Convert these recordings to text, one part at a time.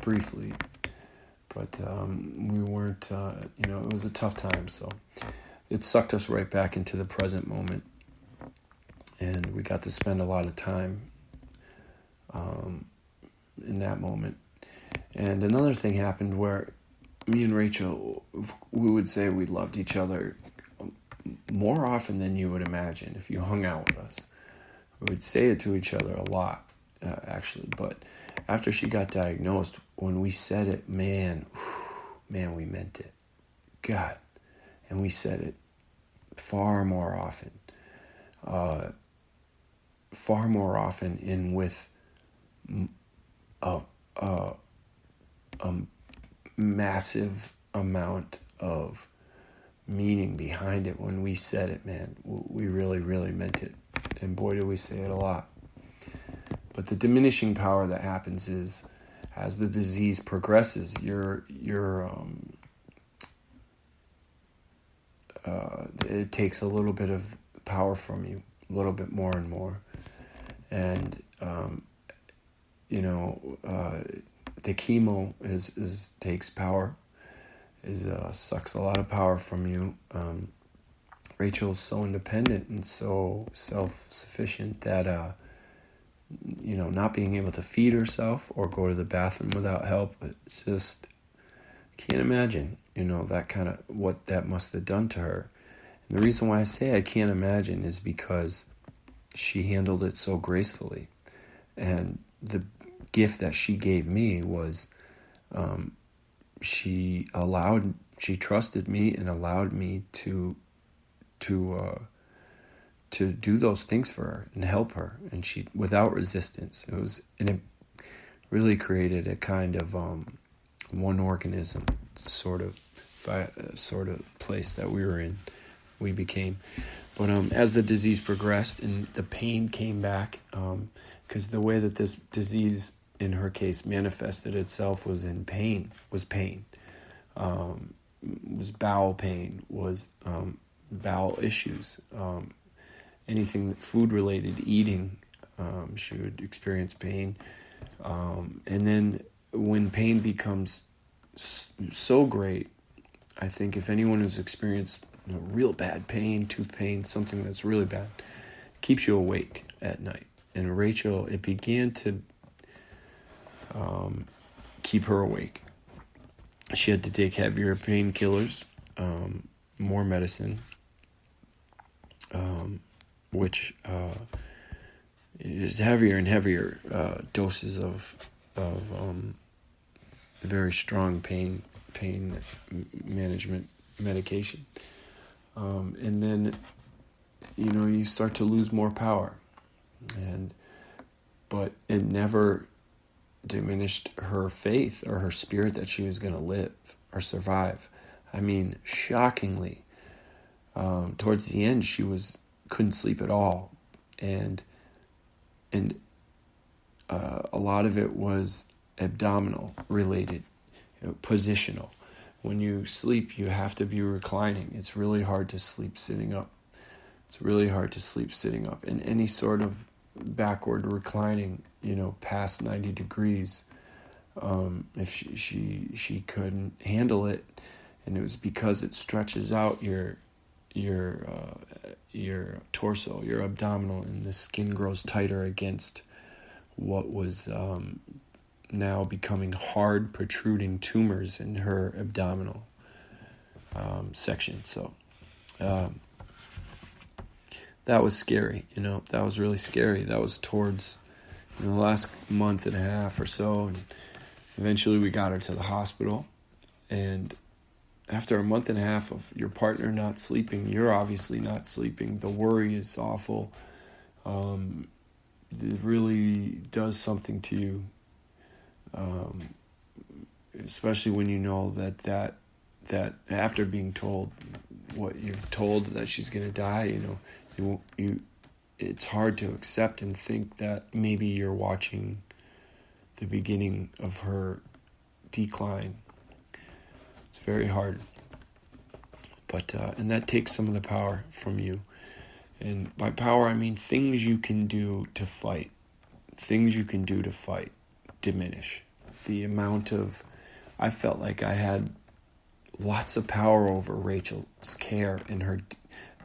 briefly, but we weren't, it was a tough time, so it sucked us right back into the present moment, and we got to spend a lot of time in that moment. And another thing happened where me and Rachel, we would say we loved each other more often than you would imagine if you hung out with us. We would say it to each other a lot, actually. But after she got diagnosed, when we said it, man, we meant it. God. And we said it far more often. And with a massive amount of meaning behind it. When we said it, man, we really, really meant it. And boy, did we say it a lot. But the diminishing power that happens is, as the disease progresses, it takes a little bit of power from you, a little bit more and more. And, the chemo takes power, sucks a lot of power from you. Rachel's so independent and so self-sufficient that, not being able to feed herself or go to the bathroom without help, it's just, can't imagine, that kind of, what that must have done to her. And the reason why I say I can't imagine is because she handled it so gracefully. And the gift that she gave me was, she trusted me and allowed me to do those things for her and help her, and she, without resistance. It really created a kind of one organism sort of place that we became. But as the disease progressed and the pain came back, because the way that this disease, in her case, manifested itself was pain, was bowel pain, was bowel issues, anything food-related, eating, she would experience pain. And then when pain becomes so great, I think if anyone who's experienced real bad pain, tooth pain, something that's really bad, keeps you awake at night. And Rachel, it began to keep her awake. She had to take heavier painkillers, more medicine, which is heavier and heavier doses of very strong pain management medication. And then, you start to lose more power. But it never diminished her faith or her spirit that she was going to live or survive. I mean, shockingly, towards the end, she couldn't sleep at all, and a lot of it was abdominal related, positional. When you sleep, you have to be reclining. It's really hard to sleep sitting up. And any sort of backward reclining, past 90 degrees, if she couldn't handle it, and it was because it stretches out your torso, your abdominal, and the skin grows tighter against what was now becoming hard, protruding tumors in her abdominal section. So that was scary. That was really scary. That was towards the last month and a half or so, and eventually we got her to the hospital. And after a month and a half of your partner not sleeping, you're obviously not sleeping. The worry is awful. It really does something to you, especially when you know that after being told what you're told, that she's going to die. It's hard to accept and think that maybe you're watching the beginning of her decline. It's very hard. But and that takes some of the power from you. And by power, I mean things you can do to fight. Things you can do to fight diminish. the amount of, I felt like I had lots of power over Rachel's care and her,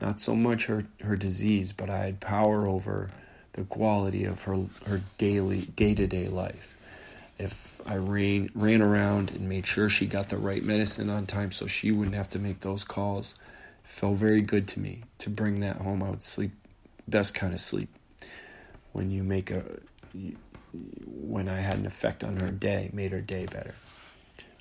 not so much her disease, but I had power over the quality of her daily, day-to-day life. If I ran around and made sure she got the right medicine on time so she wouldn't have to make those calls, it felt very good to me to bring that home. I would sleep, best kind of sleep, when you make when I had an effect on her day, made her day better.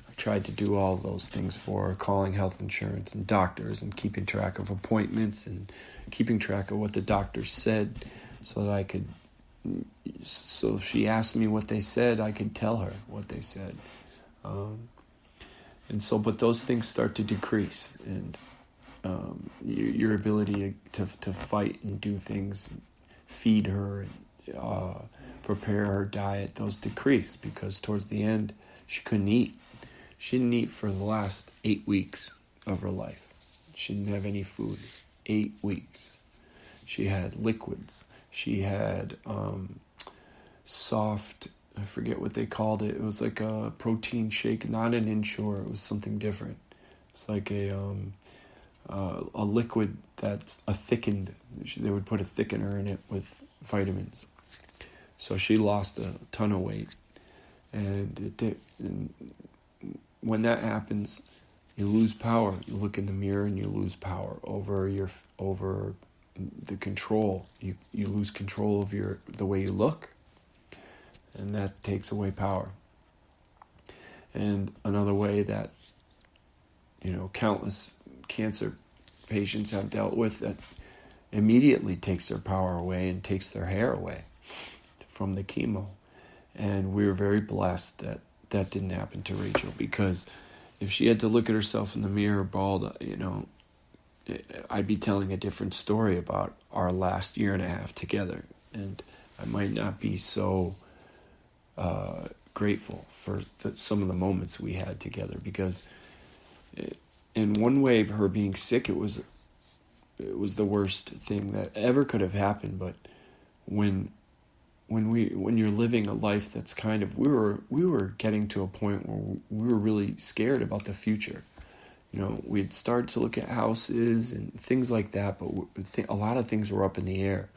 I tried to do all those things for her, calling health insurance and doctors and keeping track of appointments and keeping track of what the doctors said so that I could, so if she asked me what they said, I could tell her what they said. And so, but those things start to decrease, and your ability to fight and do things, feed her, prepare her diet, those decrease, because towards the end, she couldn't eat. She didn't eat for the last 8 weeks of her life. She didn't have any food. 8 weeks. She had liquids. She had soft, I forget what they called it. It was like a protein shake, not an Ensure. It was something different. It's like a liquid that's a thickened. They would put a thickener in it with vitamins. So she lost a ton of weight, and when that happens, you lose power. You look in the mirror and you lose power over the control. You lose control of the way you look, and that takes away power. And another way that countless cancer patients have dealt with, that immediately takes their power away and takes their hair away from the chemo. And we were very blessed that that didn't happen to Rachel, because if she had to look at herself in the mirror bald, I'd be telling a different story about our last year and a half together, and I might not be so grateful for some of the moments we had together, because in one way, her being sick, it was the worst thing that ever could have happened. But when you're living a life that's kind of, we were getting to a point where we were really scared about the future. We'd start to look at houses and things like that, but a lot of things were up in the air.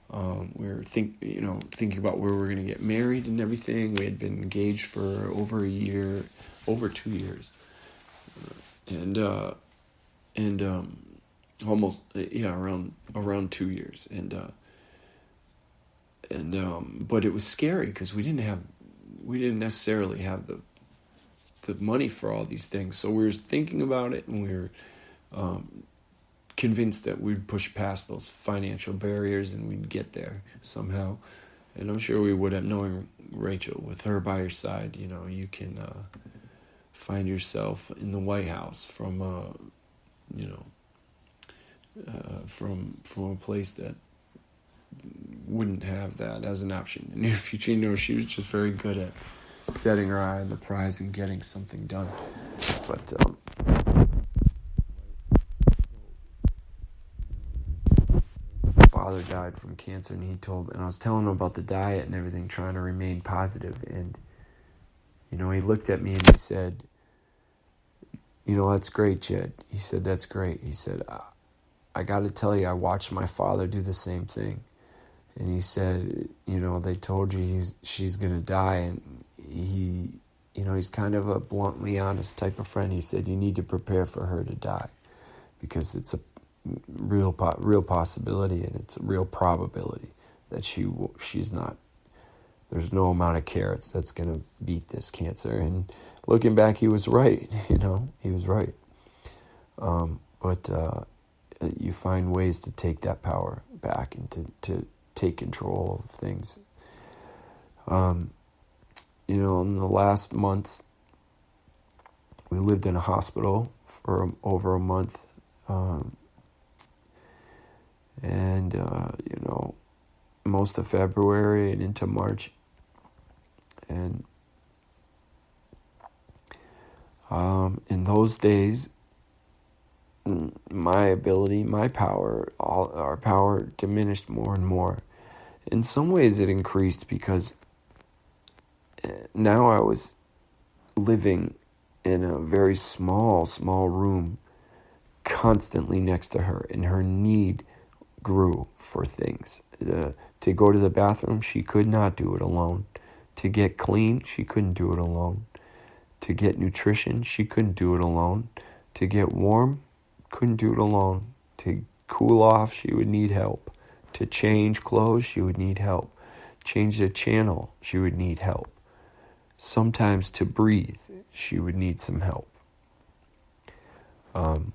We were thinking about where we were going to get married and everything. We had been engaged for over 2 years, and almost around 2 years, but it was scary because we didn't necessarily have the money for all these things. So we were thinking about it, and we were convinced that we'd push past those financial barriers and we'd get there somehow. And I'm sure we would have, knowing Rachel, with her by your side. You can find yourself in the White House from a place that wouldn't have that as an option in your future. She was just very good at setting her eye on the prize and getting something done. But my father died from cancer, and I was telling him about the diet and everything, trying to remain positive, and he looked at me and he said, "That's great, Jed." He said, "That's great." He said, I got to tell you, I watched my father do the same thing. And he said, they told you she's going to die. And he's kind of a bluntly honest type of friend. He said, you need to prepare for her to die, because it's a real possibility, and it's a real probability that she's not. There's no amount of carrots that's going to beat this cancer. And looking back, he was right. He was right. But you find ways to take that power back and to take control of things. In the last months, we lived in a hospital for over a month. Most of February and into March. And in those days, my power, our power diminished more and more. In some ways it increased because now I was living in a very small room constantly next to her, and her need grew for things. To go to the bathroom, she could not do it alone. To get clean, she couldn't do it alone. To get nutrition, she couldn't do it alone. To get warm, couldn't do it alone. To cool off, she would need help. To change clothes, she would need help. Change the channel, she would need help. Sometimes to breathe, she would need some help. And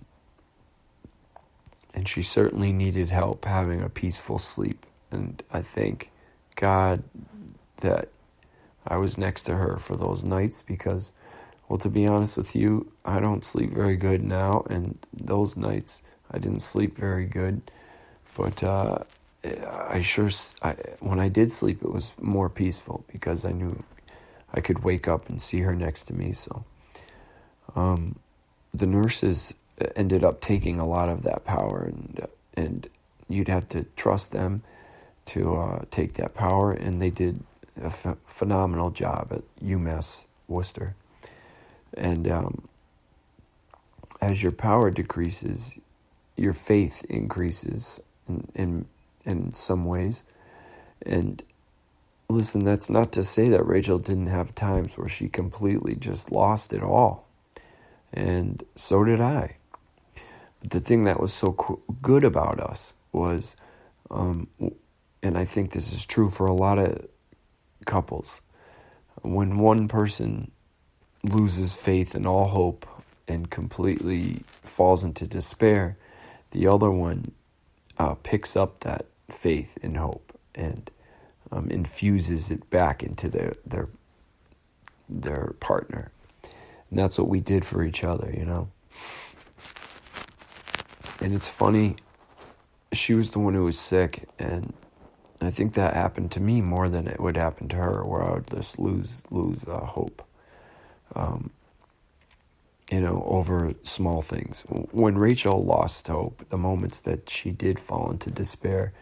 she certainly needed help having a peaceful sleep. And I thank God that I was next to her for those nights because, well, to be honest with you, I don't sleep very good now. And those nights, I didn't sleep very good. But when I did sleep, it was more peaceful because I knew I could wake up and see her next to me. So the nurses ended up taking a lot of that power, and you'd have to trust them to take that power, and they did a phenomenal job at UMass Worcester. And as your power decreases, your faith increases in some ways. And listen, that's not to say that Rachel didn't have times where she completely just lost it all. And so did I. But the thing that was so good about us was, and I think this is true for a lot of couples, when one person loses faith and all hope and completely falls into despair, the other one picks up that faith and hope and infuses it back into their partner. And that's what we did for each other, you know. And it's funny, she was the one who was sick, and I think that happened to me more than it would happen to her, where I would just lose hope, over small things. When Rachel lost hope, the moments that she did fall into despair,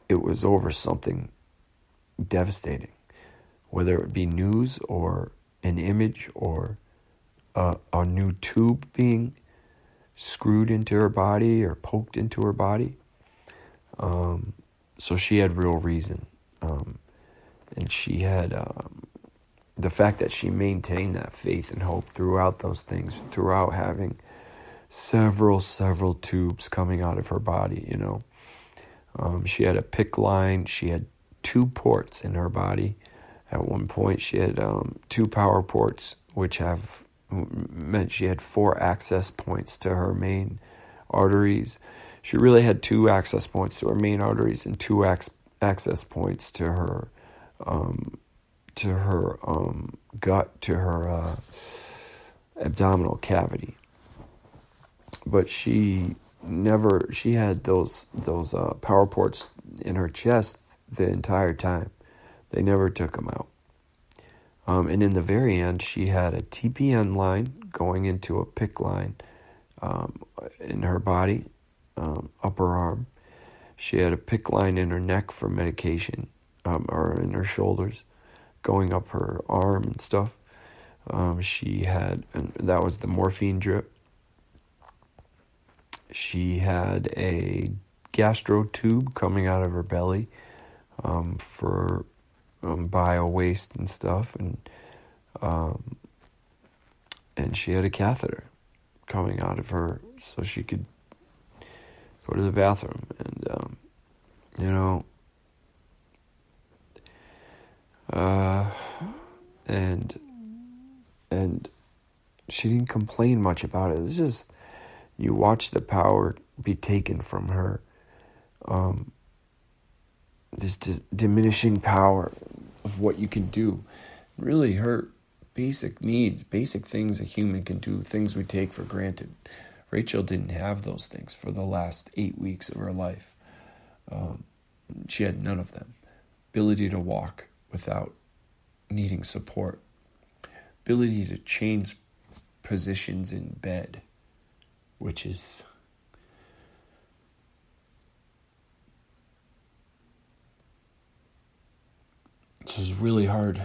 it was over something devastating, whether it be news or an image or a new tube being screwed into her body or poked into her body. So she had real reason. And she had the fact that she maintained that faith and hope throughout those things, throughout having several tubes coming out of her body, you know. She had a PICC line. She had 2 ports in her body. At one point, she had 2 power ports, which meant she had 4 access points to her main arteries. She really had 2 access points to her main arteries and 2 access points to her gut, to her abdominal cavity. But she had those power ports in her chest the entire time. They never took them out. And in the very end, she had a TPN line going into a PICC line in her body, upper arm. She had a PICC line in her neck for medication, or in her shoulders, going up her arm and stuff. She had, and that was the morphine drip. She had a gastro tube coming out of her belly for bio waste and stuff, and she had a catheter coming out of her so she could go to the bathroom. And she didn't complain much about it. It was just, you watch the power be taken from her. This diminishing power of what you can do. Really, her basic needs, basic things a human can do, things we take for granted. Rachel didn't have those things for the last 8 weeks of her life. She had none of them. Ability to walk without needing support. Ability to change positions in bed, which is really hard